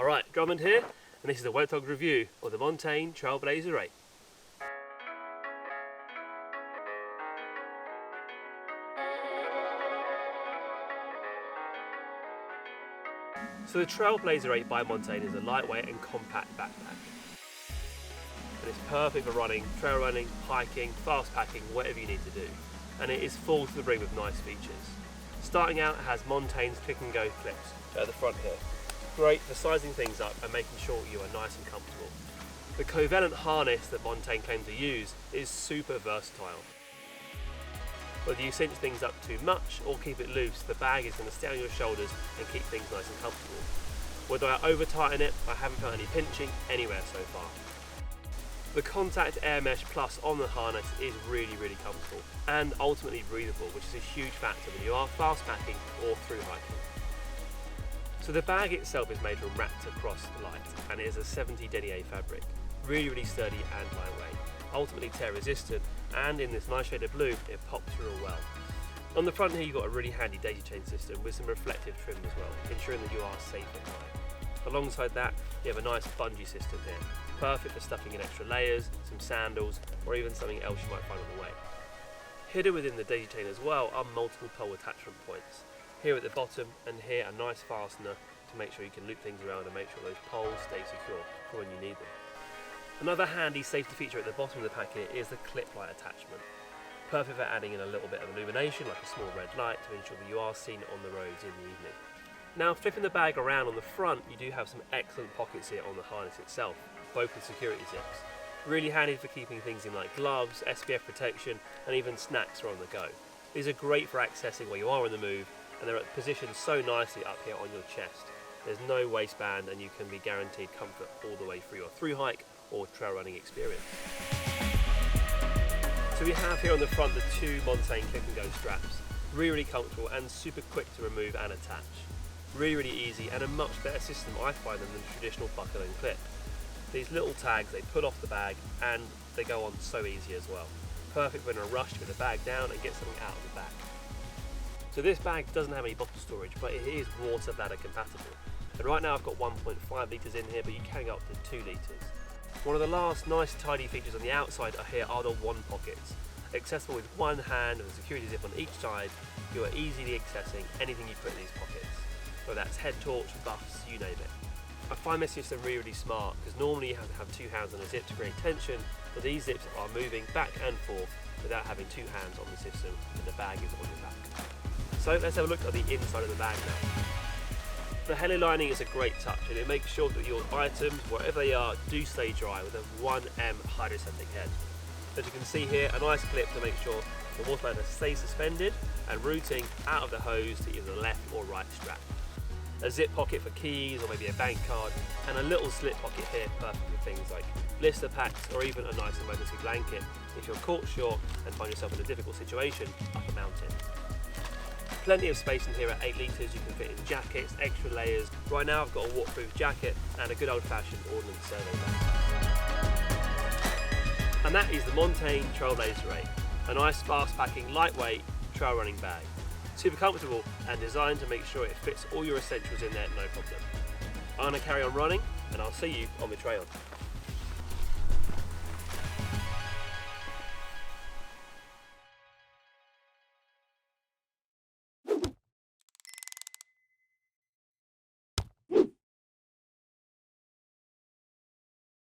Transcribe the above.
Alright, Drummond here, and this is a Webtogs review of the Montane Trailblazer 8. So the Trailblazer 8 by Montane is a lightweight and compact backpack. And it's perfect for running, trail running, hiking, fast packing, whatever you need to do. And it is full to the brim with nice features. Starting out, it has Montane's click and go clips at the front here. Great for sizing things up and making sure you are nice and comfortable. The covalent harness that Montane claims to use is super versatile. Whether you cinch things up too much or keep it loose, the bag is going to stay on your shoulders and keep things nice and comfortable. Whether I over tighten it, I haven't felt any pinching anywhere so far. The Contact Air Mesh Plus on the harness is really comfortable and ultimately breathable, which is a huge factor when you are fast packing or through hiking. So the bag itself is made from wrapped across light, and it is a 70 denier fabric, really sturdy and lightweight, ultimately tear resistant, and in this nice shade of blue it pops real well. On the front here you've got a really handy daisy chain system with some reflective trim as well, ensuring that you are safe at night. Alongside that you have a nice bungee system here, perfect for stuffing in extra layers, some sandals, or even something else you might find on the way. Hidden within the daisy chain as well are multiple pole attachment points. Here at the bottom and here a nice fastener to make sure you can loop things around and make sure those poles stay secure for when you need them. Another handy safety feature at the bottom of the pack here is the clip light attachment. Perfect for adding in a little bit of illumination like a small red light to ensure that you are seen on the roads in the evening. Now flipping the bag around on the front, you do have some excellent pockets here on the harness itself, both with security zips. Really handy for keeping things in like gloves, SPF protection, and even snacks are on the go. These are great for accessing where you are on the move, and they're positioned so nicely up here on your chest. There's no waistband and you can be guaranteed comfort all the way through your through hike or trail running experience. So we have here on the front the two Montane click and go straps. Really comfortable and super quick to remove and attach. Really easy and a much better system I find than the traditional buckle and clip. These little tags, they pull off the bag and they go on so easy as well. Perfect when in a rush to get the bag down and get something out of the back. So this bag doesn't have any bottle storage, but it is water bladder compatible. And right now I've got 1.5 litres in here, but you can go up to 2 litres. One of the last nice tidy features on the outside here are the one pockets. Accessible with one hand with a security zip on each side, you are easily accessing anything you put in these pockets. Whether that's head torch, buffs, you name it. I find this system really smart because normally you have to have two hands on a zip to create tension, but these zips are moving back and forth without having two hands on the system and the bag is on your back. So let's have a look at the inside of the bag now. The halo lining is a great touch and it makes sure that your items, wherever they are, do stay dry with a 1M hydrostatic head. As you can see here, a nice clip to make sure the water bladder stays suspended and routing out of the hose to either the left or right strap. A zip pocket for keys or maybe a bank card, and a little slip pocket here perfect for things like blister packs or even a nice emergency blanket if you're caught short and find yourself in a difficult situation up a mountain. Plenty of space in here at 8 litres, you can fit in jackets, extra layers. Right now I've got a waterproof jacket and a good old-fashioned ordnance survey bag. And that is the Montane Trailblazer 8, a nice fast-packing, lightweight trail running bag. Super comfortable and designed to make sure it fits all your essentials in there, no problem. I'm going to carry on running and I'll see you on the trail.